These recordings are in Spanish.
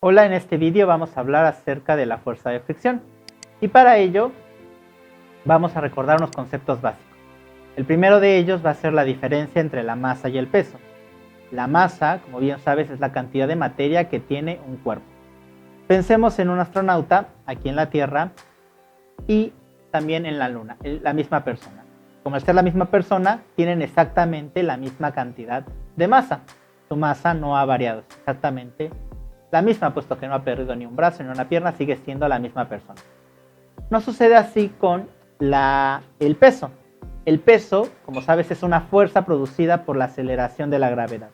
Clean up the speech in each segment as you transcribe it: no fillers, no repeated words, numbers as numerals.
Hola, en este vídeo vamos a hablar acerca de la fuerza de fricción y para ello vamos a recordar unos conceptos básicos. El primero de ellos va a ser la diferencia entre la masa y el peso. La masa, como bien sabes, es la cantidad de materia que tiene un cuerpo. Pensemos en un astronauta aquí en la Tierra y también en la Luna, la misma persona. Como al ser la misma persona, tienen exactamente la misma cantidad de masa. Su masa no ha variado, es exactamente la misma, puesto que no ha perdido ni un brazo ni una pierna, sigue siendo la misma persona. No sucede así con el peso. El peso, como sabes, es una fuerza producida por la aceleración de la gravedad.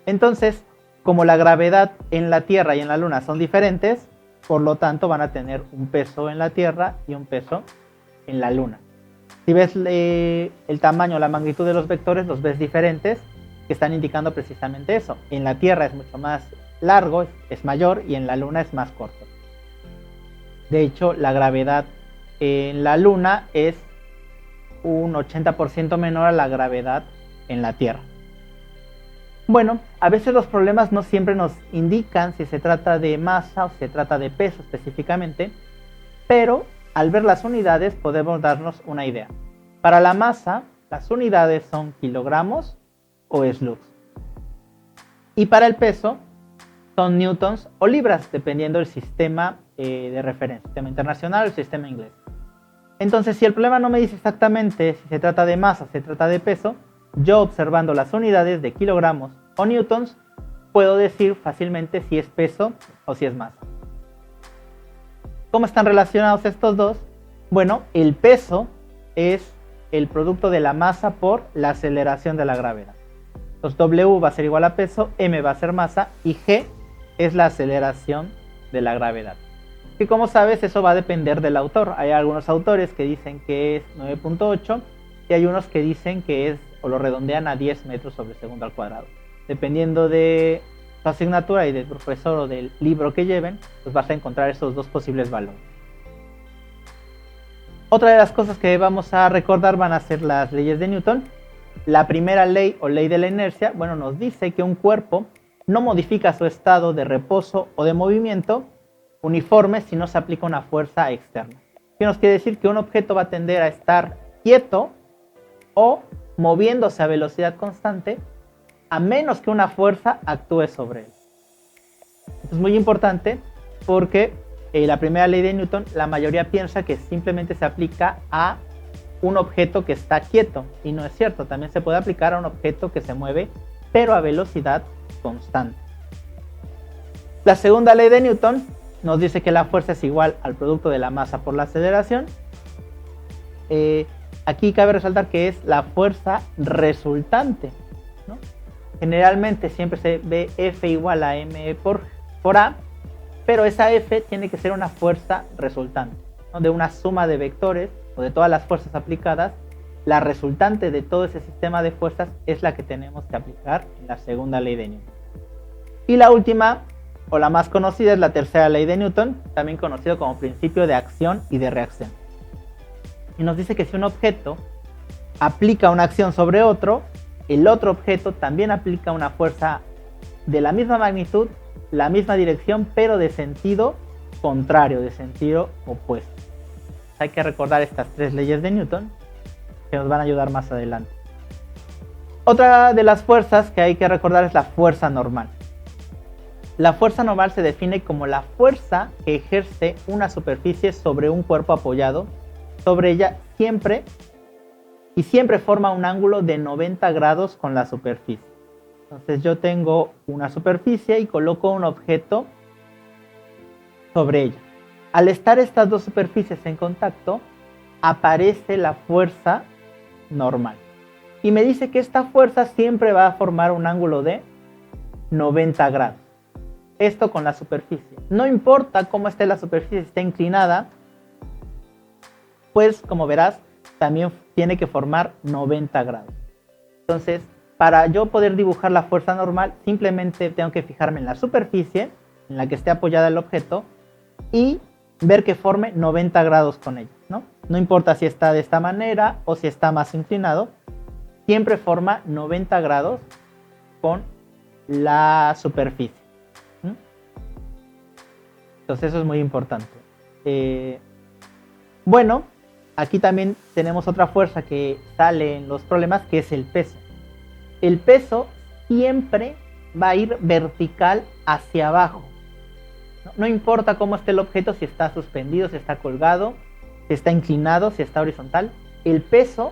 Entonces, como la gravedad en la Tierra y en la Luna son diferentes, por lo tanto van a tener un peso en la Tierra y un peso en la Luna. Si ves el tamaño o la magnitud de los vectores, los ves diferentes, que están indicando precisamente eso. En la Tierra es mucho más largo, es mayor, y en la Luna es más corto. De hecho, la gravedad en la Luna es un 80% menor a la gravedad en la Tierra. Bueno, a veces los problemas no siempre nos indican si se trata de masa o si se trata de peso específicamente, pero al ver las unidades podemos darnos una idea. Para la masa, las unidades son kilogramos o slugs. Y para el peso, son newtons o libras, dependiendo del sistema de referencia, sistema internacional o el sistema inglés. Entonces, si el problema no me dice exactamente si se trata de masa o se trata de peso, yo observando las unidades de kilogramos o newtons, puedo decir fácilmente si es peso o si es masa. ¿Cómo están relacionados estos dos? Bueno, el peso es el producto de la masa por la aceleración de la gravedad. Entonces W va a ser igual a peso, M va a ser masa y G es la aceleración de la gravedad. Y como sabes, eso va a depender del autor. Hay algunos autores que dicen que es 9.8 y hay unos que dicen que es, o lo redondean a 10 metros sobre segundo al cuadrado. Dependiendo de tu asignatura y del profesor o del libro que lleven, pues vas a encontrar esos dos posibles valores. Otra de las cosas que vamos a recordar van a ser las leyes de Newton. La primera ley o ley de la inercia, bueno, nos dice que un cuerpo no modifica su estado de reposo o de movimiento uniforme si no se aplica una fuerza externa. ¿Qué nos quiere decir? Que un objeto va a tender a estar quieto o moviéndose a velocidad constante a menos que una fuerza actúe sobre él. Esto es muy importante porque la primera ley de Newton, la mayoría piensa que simplemente se aplica a un objeto que está quieto, y no es cierto. También se puede aplicar a un objeto que se mueve pero a velocidad constante. La segunda ley de Newton nos dice que la fuerza es igual al producto de la masa por la aceleración. Aquí cabe resaltar que es la fuerza resultante, ¿no? Generalmente siempre se ve F igual a M por A, pero esa F tiene que ser una fuerza resultante, ¿no? De una suma de vectores o de todas las fuerzas aplicadas. La resultante de todo ese sistema de fuerzas es la que tenemos que aplicar en la segunda ley de Newton. Y la última, o la más conocida, es la tercera ley de Newton, también conocido como principio de acción y de reacción. Y nos dice que si un objeto aplica una acción sobre otro, el otro objeto también aplica una fuerza de la misma magnitud, la misma dirección, pero de sentido contrario, de sentido opuesto. Hay que recordar estas tres leyes de Newton que nos van a ayudar más adelante. Otra de las fuerzas que hay que recordar es la fuerza normal. La fuerza normal se define como la fuerza que ejerce una superficie sobre un cuerpo apoyado sobre ella siempre forma un ángulo de 90 grados con la superficie. Entonces yo tengo una superficie y coloco un objeto sobre ella. Al estar estas dos superficies en contacto, aparece la fuerza normal. Y me dice que esta fuerza siempre va a formar un ángulo de 90 grados. Esto con la superficie. No importa cómo esté la superficie, si está inclinada, pues como verás, también tiene que formar 90 grados. Entonces, para yo poder dibujar la fuerza normal, simplemente tengo que fijarme en la superficie en la que esté apoyada el objeto y ver que forme 90 grados con ella, ¿no? No importa si está de esta manera o si está más inclinado, siempre forma 90 grados con la superficie. ¿Mm? Entonces eso es muy importante. Bueno, aquí también tenemos otra fuerza que sale en los problemas, que es el peso. El peso siempre va a ir vertical hacia abajo. No importa cómo esté el objeto, si está suspendido, si está colgado, si está inclinado, si está horizontal. El peso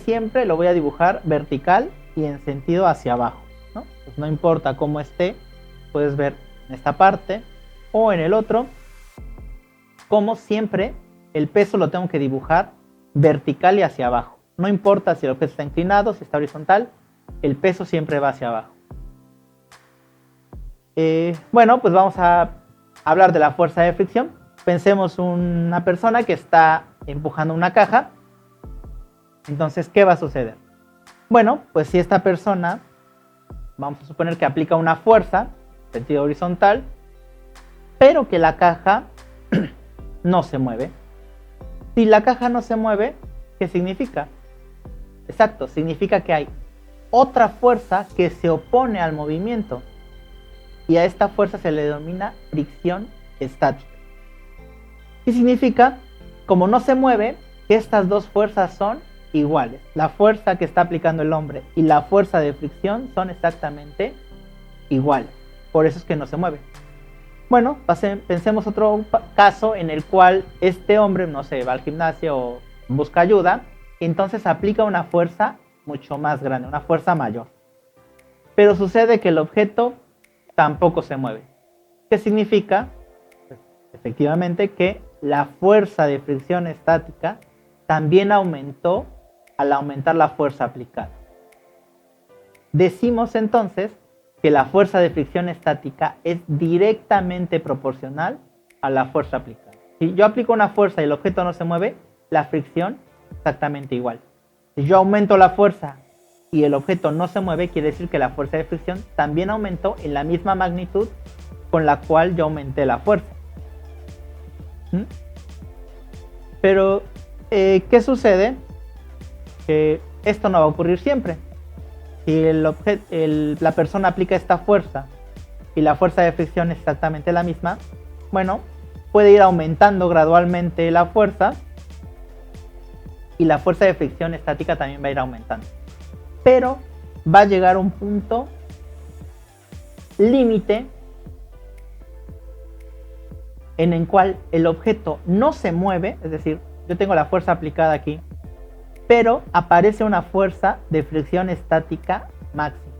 siempre lo voy a dibujar vertical y en sentido hacia abajo, ¿no? Pues no importa cómo esté, puedes ver en esta parte o en el otro, como siempre el peso lo tengo que dibujar vertical y hacia abajo. No importa si el objeto está inclinado, si está horizontal, el peso siempre va hacia abajo. Bueno, pues vamos a hablar de la fuerza de fricción. Pensemos una persona que está empujando una caja. Entonces, ¿qué va a suceder? Bueno, pues si esta persona, vamos a suponer que aplica una fuerza, sentido horizontal, pero que la caja no se mueve. Si la caja no se mueve, ¿qué significa? Exacto, significa que hay otra fuerza que se opone al movimiento. Y a esta fuerza se le denomina fricción estática. ¿Qué significa? Como no se mueve, que estas dos fuerzas son iguales. La fuerza que está aplicando el hombre y la fuerza de fricción son exactamente iguales. Por eso es que no se mueve. Bueno, pensemos otro caso en el cual este hombre, no sé, va al gimnasio o busca ayuda, y entonces aplica una fuerza mucho más grande, una fuerza mayor. Pero sucede que el objeto tampoco se mueve. ¿Qué significa? Pues, efectivamente que la fuerza de fricción estática también aumentó al aumentar la fuerza aplicada. Decimos entonces que la fuerza de fricción estática es directamente proporcional a la fuerza aplicada. Si yo aplico una fuerza y el objeto no se mueve, la fricción es exactamente igual. Si yo aumento la fuerza y el objeto no se mueve, quiere decir que la fuerza de fricción también aumentó en la misma magnitud con la cual yo aumenté la fuerza. Pero, ¿qué sucede? Que esto no va a ocurrir siempre. Si la persona aplica esta fuerza y la fuerza de fricción es exactamente la misma, bueno, puede ir aumentando gradualmente la fuerza y la fuerza de fricción estática también va a ir aumentando. Pero va a llegar a un punto límite en el cual el objeto no se mueve, es decir, yo tengo la fuerza aplicada aquí, pero aparece una fuerza de fricción estática máxima.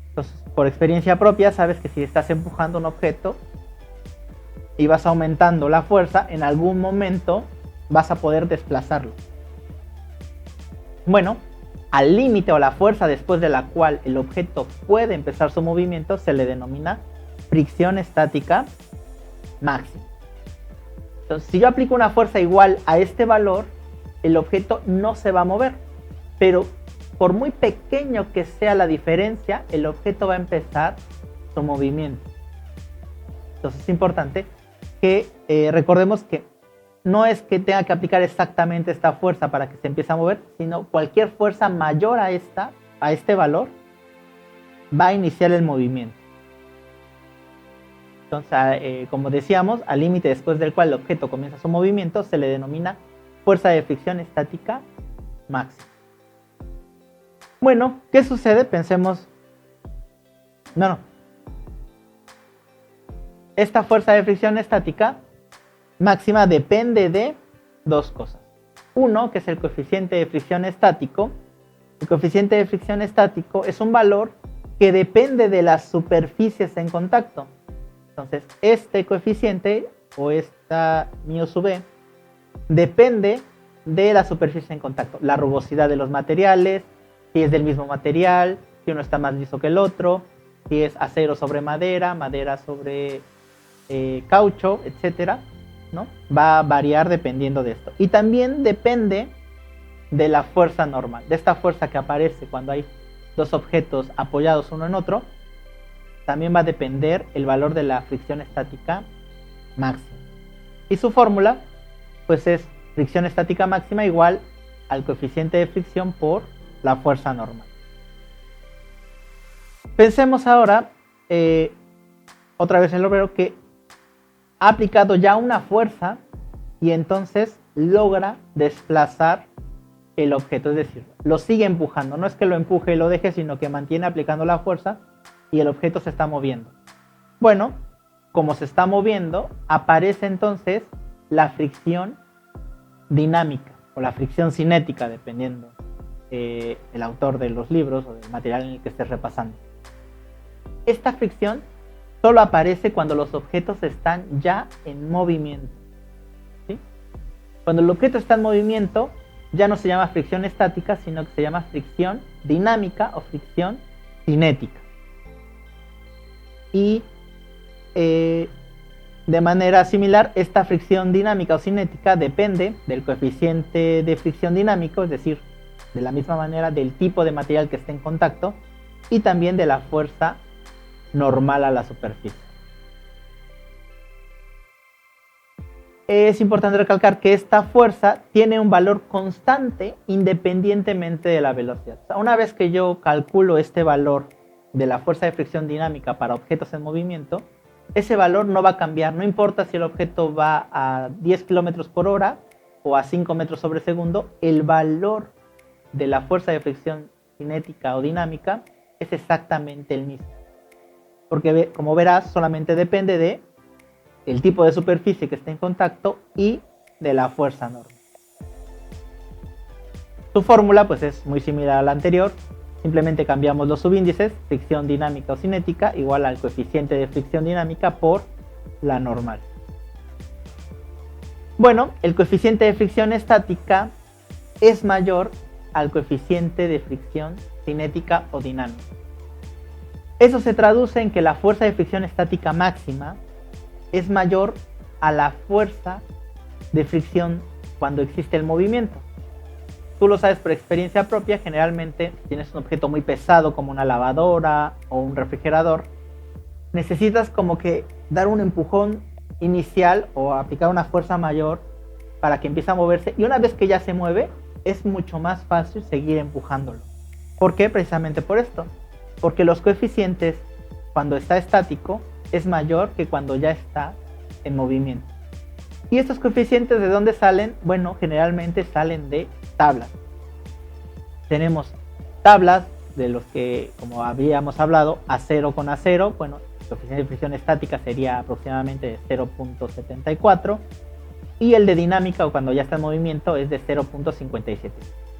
Entonces, por experiencia propia, sabes que si estás empujando un objeto y vas aumentando la fuerza, en algún momento vas a poder desplazarlo. Bueno, al límite o la fuerza después de la cual el objeto puede empezar su movimiento se le denomina fricción estática máxima. Entonces, si yo aplico una fuerza igual a este valor, el objeto no se va a mover, pero por muy pequeño que sea la diferencia, el objeto va a empezar su movimiento. Entonces es importante que recordemos que no es que tenga que aplicar exactamente esta fuerza para que se empiece a mover, sino cualquier fuerza mayor a este valor va a iniciar el movimiento. Entonces, como decíamos, al límite después del cual el objeto comienza su movimiento se le denomina fuerza de fricción estática máxima. Bueno, ¿qué sucede? Pensemos... Esta fuerza de fricción estática máxima depende de dos cosas. Uno, que es el coeficiente de fricción estático. El coeficiente de fricción estático es un valor que depende de las superficies en contacto. Entonces, este coeficiente o esta μ sub e depende de la superficie en contacto, la rugosidad de los materiales, si es del mismo material, si uno está más liso que el otro, si es acero sobre madera, madera sobre caucho, etcétera, ¿no? Va a variar dependiendo de esto. Y también depende de la fuerza normal, de esta fuerza que aparece cuando hay dos objetos apoyados uno en otro. También va a depender el valor de la fricción estática máxima. Y su fórmula, pues es fricción estática máxima igual al coeficiente de fricción por la fuerza normal. Pensemos ahora, otra vez en el obrero, que ha aplicado ya una fuerza y entonces logra desplazar el objeto, es decir, lo sigue empujando, no es que lo empuje y lo deje, sino que mantiene aplicando la fuerza y el objeto se está moviendo. Bueno, como se está moviendo, aparece entonces la fricción dinámica o la fricción cinética, dependiendo el autor de los libros o del material en el que estés repasando. Esta fricción solo aparece cuando los objetos están ya en movimiento, ¿sí? Cuando el objeto está en movimiento, ya no se llama fricción estática, sino que se llama fricción dinámica o fricción cinética. Y de manera similar, esta fricción dinámica o cinética depende del coeficiente de fricción dinámico, es decir, de la misma manera del tipo de material que esté en contacto y también de la fuerza normal a la superficie. Es importante recalcar que esta fuerza tiene un valor constante independientemente de la velocidad. O sea, una vez que yo calculo este valor de la fuerza de fricción dinámica para objetos en movimiento, ese valor no va a cambiar, no importa si el objeto va a 10 km por hora o a 5 metros sobre segundo, el valor de la fuerza de fricción cinética o dinámica es exactamente el mismo. Porque como verás, solamente depende de el tipo de superficie que esté en contacto y de la fuerza normal. Su fórmula pues es muy similar a la anterior, simplemente cambiamos los subíndices, fricción dinámica o cinética igual al coeficiente de fricción dinámica por la normal. Bueno, el coeficiente de fricción estática es mayor al coeficiente de fricción cinética o dinámica. Eso se traduce en que la fuerza de fricción estática máxima es mayor a la fuerza de fricción cuando existe el movimiento. Tú lo sabes por experiencia propia, generalmente si tienes un objeto muy pesado como una lavadora o un refrigerador, necesitas como que dar un empujón inicial o aplicar una fuerza mayor para que empiece a moverse, y una vez que ya se mueve es mucho más fácil seguir empujándolo. ¿Por qué? Precisamente por esto, porque los coeficientes cuando está estático es mayor que cuando ya está en movimiento. ¿Y estos coeficientes de dónde salen? Bueno, generalmente salen de tablas. Tenemos tablas de los que, como habíamos hablado, acero con acero. Bueno, el coeficiente de fricción estática sería aproximadamente de 0.74 y el de dinámica o cuando ya está en movimiento es de 0.57.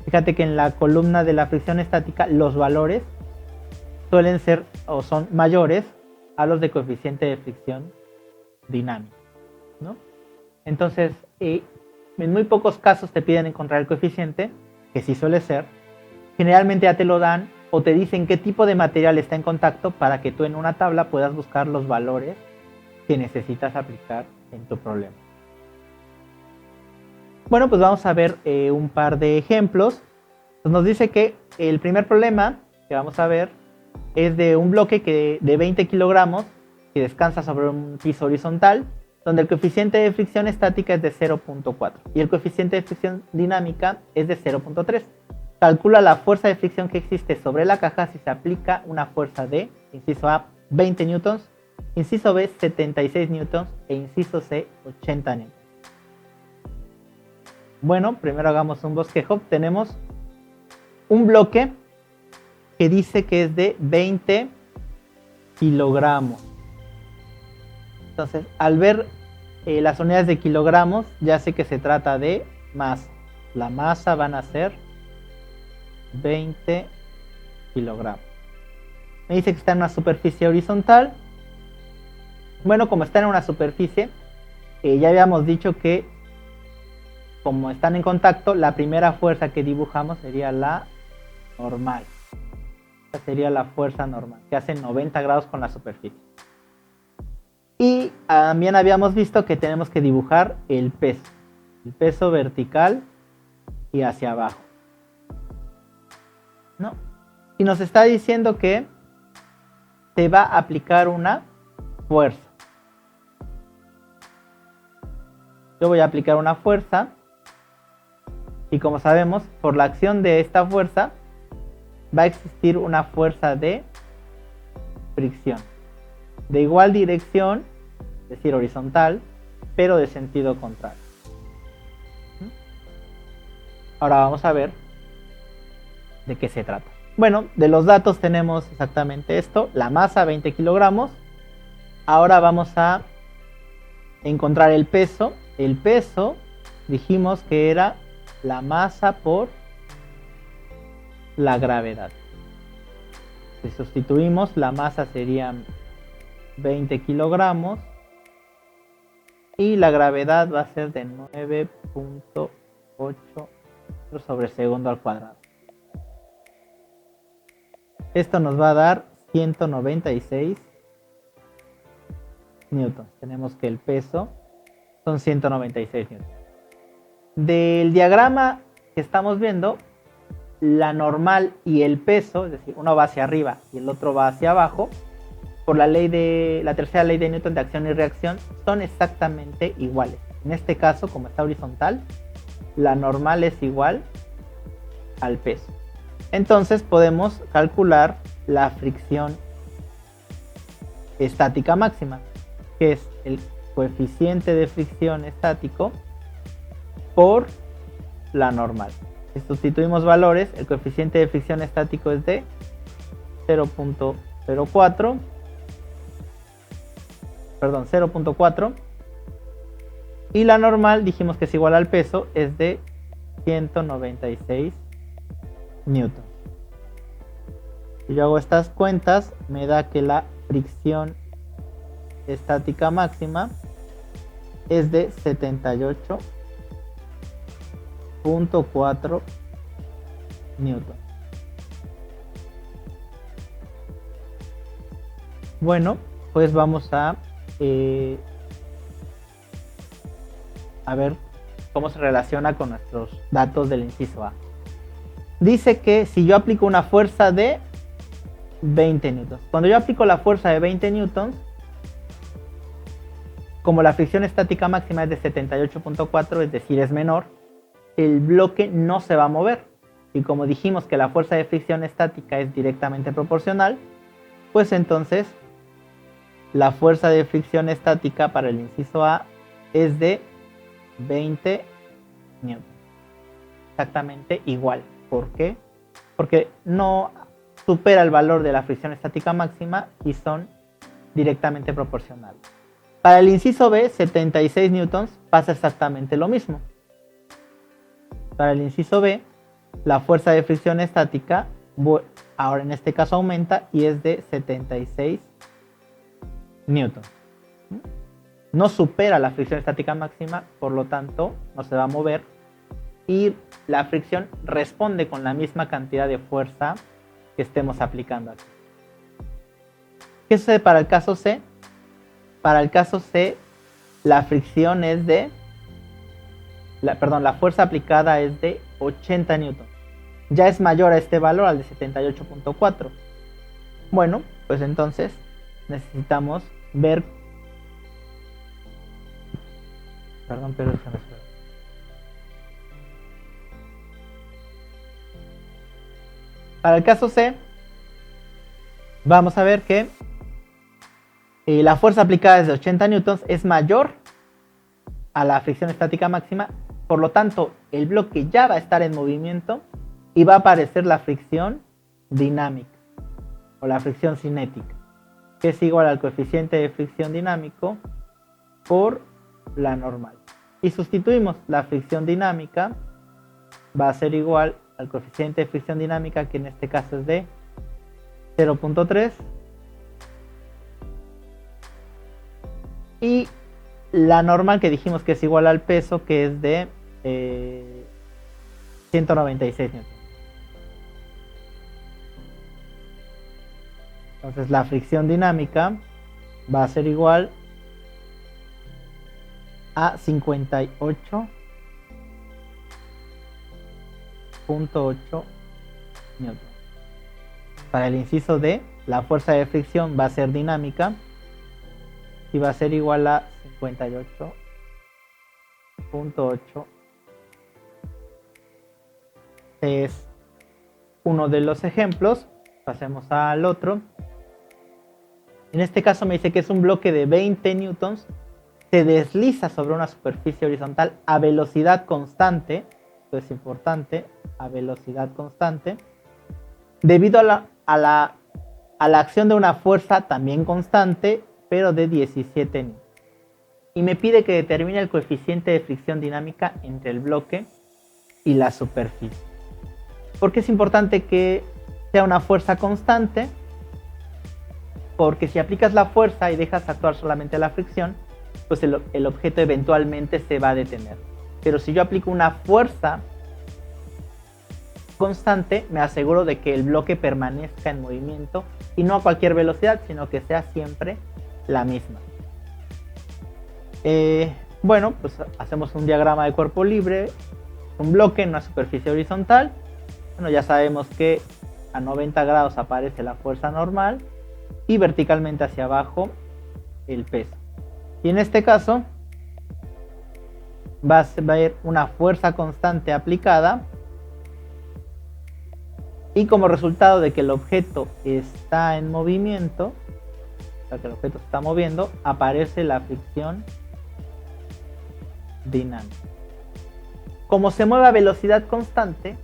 Fíjate que en la columna de la fricción estática los valores suelen ser o son mayores a los de coeficiente de fricción dinámica, ¿no? Entonces, en muy pocos casos te piden encontrar el coeficiente, que sí suele ser. Generalmente ya te lo dan o te dicen qué tipo de material está en contacto para que tú en una tabla puedas buscar los valores que necesitas aplicar en tu problema. Bueno, pues vamos a ver un par de ejemplos. Pues nos dice que el primer problema que vamos a ver es de un bloque de 20 kilogramos que descansa sobre un piso horizontal, donde el coeficiente de fricción estática es de 0.4 y el coeficiente de fricción dinámica es de 0.3. Calcula la fuerza de fricción que existe sobre la caja si se aplica una fuerza de, inciso A, 20 newtons, inciso B, 76 newtons e inciso C, 80 newtons. Bueno, primero hagamos un bosquejo. Tenemos un bloque que dice que es de 20 kilogramos. Entonces, al ver las unidades de kilogramos, ya sé que se trata de masa. La masa van a ser 20 kilogramos. Me dice que está en una superficie horizontal. Bueno, como está en una superficie, ya habíamos dicho que como están en contacto, la primera fuerza que dibujamos sería la normal. Esta sería la fuerza normal, que hace 90 grados con la superficie. Y también habíamos visto que tenemos que dibujar el peso vertical y hacia abajo, ¿no? Y nos está diciendo que se va a aplicar una fuerza. Yo voy a aplicar una fuerza y como sabemos, por la acción de esta fuerza va a existir una fuerza de fricción de igual dirección, es decir, horizontal, pero de sentido contrario. Ahora vamos a ver de qué se trata. Bueno, de los datos tenemos exactamente esto, la masa 20 kilogramos. Ahora vamos a encontrar el peso. El peso dijimos que era la masa por la gravedad. Si sustituimos, la masa serían 20 kilogramos y la gravedad va a ser de 9.8 metros sobre segundo al cuadrado. Esto nos va a dar 196 newtons. Tenemos que el peso son 196 newtons. Del diagrama que estamos viendo, la normal y el peso, es decir, uno va hacia arriba y el otro va hacia abajo, por la tercera ley de Newton de acción y reacción, son exactamente iguales. En este caso, como está horizontal, la normal es igual al peso. Entonces podemos calcular la fricción estática máxima, que es el coeficiente de fricción estático por la normal. Si sustituimos valores, el coeficiente de fricción estático es de 0.4 y la normal dijimos que es igual al peso, es de 196 newtons. Si yo hago estas cuentas, me da que la fricción estática máxima es de 78.4 newtons. Bueno, pues vamos a ver cómo se relaciona con nuestros datos del inciso A. Dice que si yo aplico una fuerza de 20 newtons, cuando yo aplico la fuerza de 20 newtons, como la fricción estática máxima es de 78.4, es decir, es menor, el bloque no se va a mover. Y como dijimos que la fuerza de fricción estática es directamente proporcional, pues entonces la fuerza de fricción estática para el inciso A es de 20 newtons. Exactamente igual. ¿Por qué? Porque no supera el valor de la fricción estática máxima y son directamente proporcionales. Para el inciso B, 76 newtons, pasa exactamente lo mismo. Para el inciso B, la fuerza de fricción estática, ahora en este caso aumenta y es de 76 newtons. No supera la fricción estática máxima, por lo tanto no se va a mover y la fricción responde con la misma cantidad de fuerza que estemos aplicando aquí. ¿Qué sucede para el caso C? Para el caso C, la fricción es de, la fuerza aplicada es de 80 newtons. Ya es mayor a este valor, al de 78.4. Bueno, pues entonces necesitamos ver. Perdón, pero es que me espero. Para el caso C, vamos a ver que la fuerza aplicada es de 80 newtons, es mayor a la fricción estática máxima, por lo tanto el bloque ya va a estar en movimiento y va a aparecer la fricción dinámica o la fricción cinética, que es igual al coeficiente de fricción dinámico por la normal. Y sustituimos la fricción dinámica, va a ser igual al coeficiente de fricción dinámica, que en este caso es de 0.3, y la normal que dijimos que es igual al peso, que es de 196 newtons. Entonces la fricción dinámica va a ser igual a 58.8 newtons. Para el inciso D, la fuerza de fricción va a ser dinámica y va a ser igual a 58.8. Es uno de los ejemplos. Pasemos al otro. En este caso me dice que es un bloque de 20 newtons se desliza sobre una superficie horizontal a velocidad constante, esto es importante, a velocidad constante, debido a la acción de una fuerza también constante, pero de 17 N. Y me pide que determine el coeficiente de fricción dinámica entre el bloque y la superficie. ¿Por qué es importante que sea una fuerza constante? Porque si aplicas la fuerza y dejas actuar solamente la fricción, pues el objeto eventualmente se va a detener. Pero si yo aplico una fuerza constante, me aseguro de que el bloque permanezca en movimiento y no a cualquier velocidad, sino que sea siempre la misma. Bueno, pues hacemos un diagrama de cuerpo libre, un bloque en una superficie horizontal. Bueno, ya sabemos que a 90 grados aparece la fuerza normal y verticalmente hacia abajo el peso. Y en este caso va a haber una fuerza constante aplicada, y como resultado de que el objeto está en movimiento, o sea que el objeto se está moviendo, aparece la fricción dinámica. Como se mueve a velocidad constante,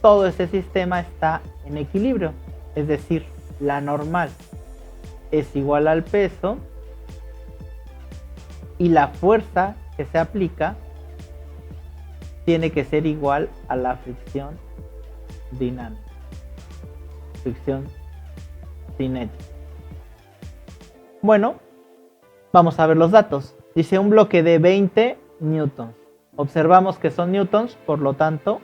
todo ese sistema está en equilibrio, es decir, la normal es igual al peso y la fuerza que se aplica tiene que ser igual a la fricción dinámica, fricción cinética. Bueno, vamos a ver los datos. Dice un bloque de 20 newtons. Observamos que son newtons, por lo tanto,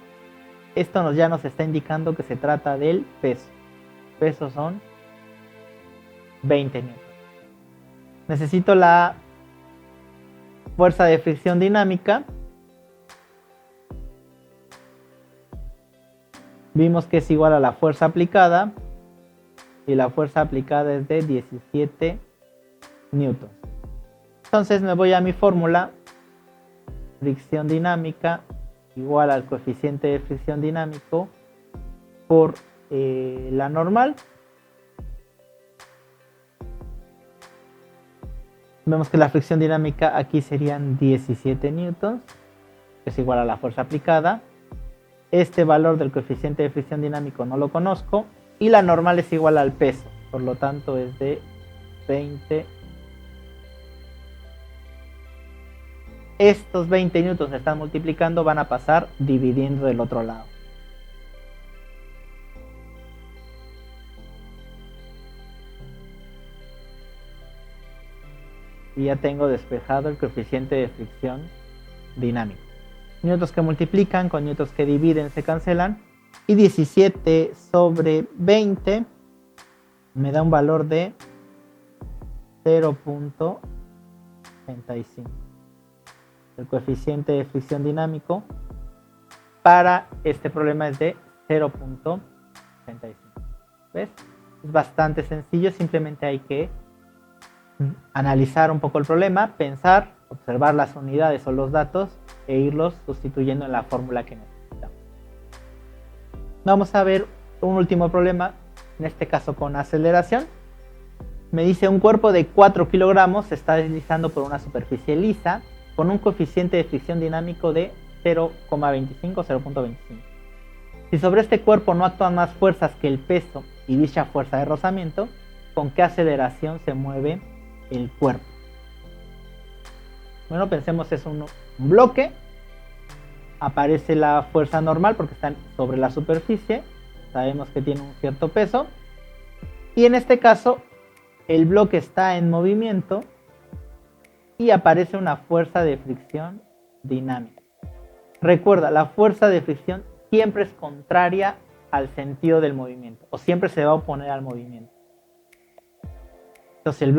esto ya nos está indicando que se trata del peso. Peso son 20 newtons. Necesito la fuerza de fricción dinámica. Vimos que es igual a la fuerza aplicada, y la fuerza aplicada es de 17 newtons. Entonces me voy a mi fórmula, fricción dinámica igual al coeficiente de fricción dinámico por la normal. Vemos que la fricción dinámica aquí serían 17 newtons, que es igual a la fuerza aplicada. Este valor del coeficiente de fricción dinámico no lo conozco, y la normal es igual al peso, por lo tanto es de 20. Estos 20 newtons se están multiplicando, van a pasar dividiendo del otro lado. Y ya tengo despejado el coeficiente de fricción dinámico. Newtons que multiplican con newtons que dividen se cancelan, y 17 sobre 20 me da un valor de 0.35. El coeficiente de fricción dinámico para este problema es de 0.35. ¿Ves? Es bastante sencillo, simplemente hay que analizar un poco el problema, pensar, observar las unidades o los datos e irlos sustituyendo en la fórmula que necesitamos. Vamos a ver un último problema, en este caso con aceleración. Me dice un cuerpo de 4 kilogramos se está deslizando por una superficie lisa con un coeficiente de fricción dinámico de 0,25. Si sobre este cuerpo no actúan más fuerzas que el peso y dicha fuerza de rozamiento, ¿con qué aceleración se mueve el cuerpo? Bueno, pensemos es un bloque. Aparece la fuerza normal porque están sobre la superficie. Sabemos que tiene un cierto peso. Y en este caso, el bloque está en movimiento y aparece una fuerza de fricción dinámica. Recuerda, la fuerza de fricción siempre es contraria al sentido del movimiento, o siempre se va a oponer al movimiento. Entonces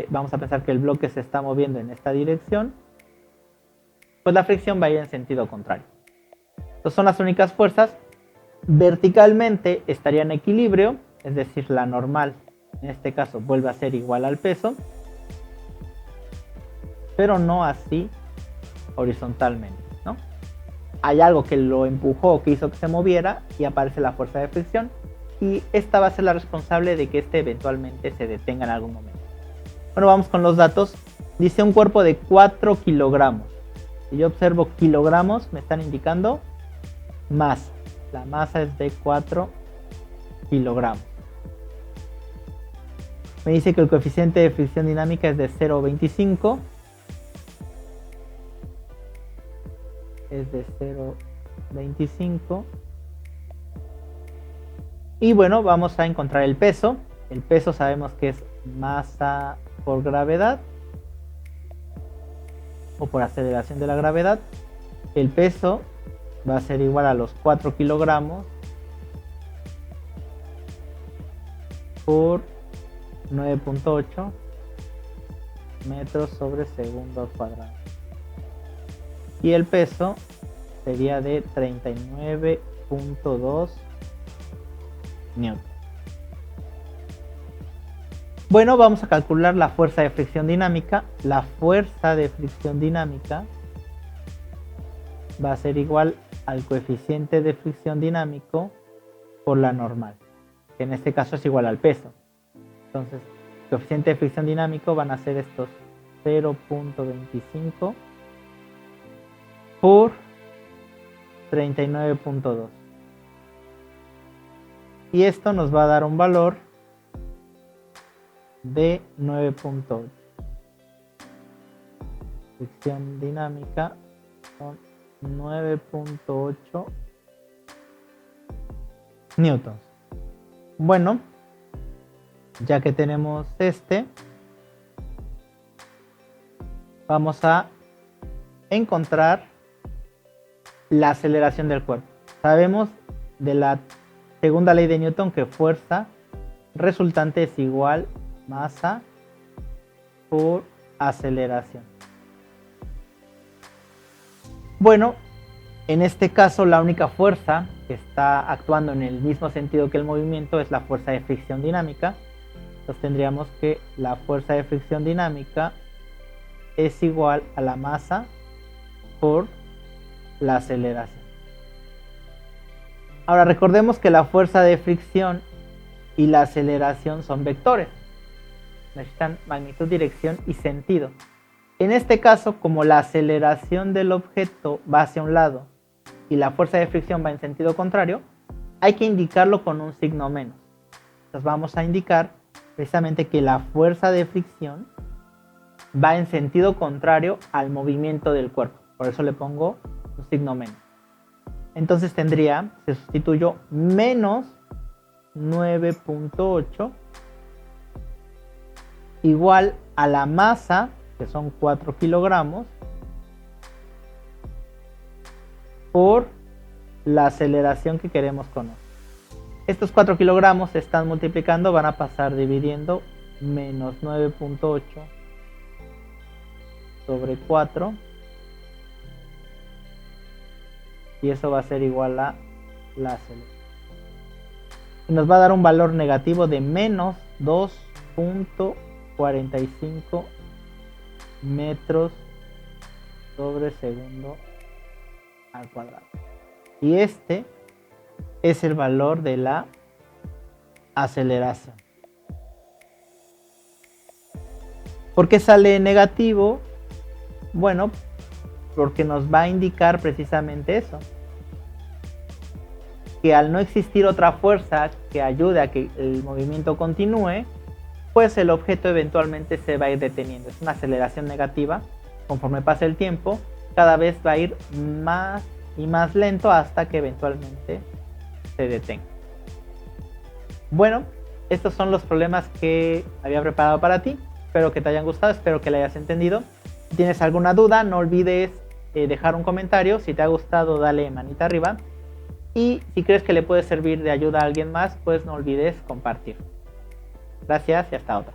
vamos a pensar que el bloque se está moviendo en esta dirección, pues la fricción va a ir en sentido contrario. Entonces son las únicas fuerzas. Verticalmente estaría en equilibrio, es decir, la normal en este caso vuelve a ser igual al peso, pero no así horizontalmente, ¿no? Hay algo que lo empujó, que hizo que se moviera, y aparece la fuerza de fricción, y esta va a ser la responsable de que este eventualmente se detenga en algún momento. Bueno, vamos con los datos. Dice un cuerpo de 4 kilogramos. Si yo observo kilogramos, me están indicando masa. La masa es de 4 kilogramos. Me dice que el coeficiente de fricción dinámica es de 0.25. Es de 0.25. Y bueno, vamos a encontrar el peso. El peso sabemos que es masa por gravedad o por aceleración de la gravedad. El peso va a ser igual a los 4 kilogramos por 9.8 metros sobre segundo al cuadrado. Y el peso sería de 39.2 newton. Bueno, vamos a calcular la fuerza de fricción dinámica. La fuerza de fricción dinámica va a ser igual al coeficiente de fricción dinámico por la normal, que en este caso es igual al peso. Entonces, el coeficiente de fricción dinámico van a ser estos 0.25 por 39.2. Y esto nos va a dar un valor de 9.8. Fricción dinámica son 9.8 newtons. Bueno, ya que tenemos vamos a encontrar la aceleración del cuerpo. Sabemos de la segunda ley de Newton que fuerza resultante es igual masa por aceleración. Bueno, en este caso la única fuerza que está actuando en el mismo sentido que el movimiento es la fuerza de fricción dinámica. Entonces tendríamos que la fuerza de fricción dinámica es igual a la masa por la aceleración. Ahora recordemos que la fuerza de fricción y la aceleración son vectores. Necesitan magnitud, dirección y sentido. En este caso, como la aceleración del objeto va hacia un lado y la fuerza de fricción va en sentido contrario, hay que indicarlo con un signo menos. Entonces vamos a indicar precisamente que la fuerza de fricción va en sentido contrario al movimiento del cuerpo. Por eso le pongo un signo menos. Entonces tendría, se sustituyó menos 9.8 igual a la masa, que son 4 kilogramos, por la aceleración que queremos conocer. Estos 4 kilogramos se están multiplicando, van a pasar dividiendo menos 9.8 sobre 4. Y eso va a ser igual a la aceleración. Y nos va a dar un valor negativo de menos 2.45 metros sobre segundo al cuadrado. Y este es el valor de la aceleración. ¿Por qué sale negativo? Bueno, porque nos va a indicar precisamente eso, que al no existir otra fuerza que ayude a que el movimiento continúe, pues el objeto eventualmente se va a ir deteniendo. Es una aceleración negativa. Conforme pase el tiempo, cada vez va a ir más y más lento hasta que eventualmente se detenga. Bueno, estos son los problemas que había preparado para ti. Espero que te hayan gustado, espero que lo hayas entendido. Si tienes alguna duda, no olvides dejar un comentario. Si te ha gustado, dale manita arriba. Y si crees que le puede servir de ayuda a alguien más, pues no olvides compartir. Gracias y hasta otra.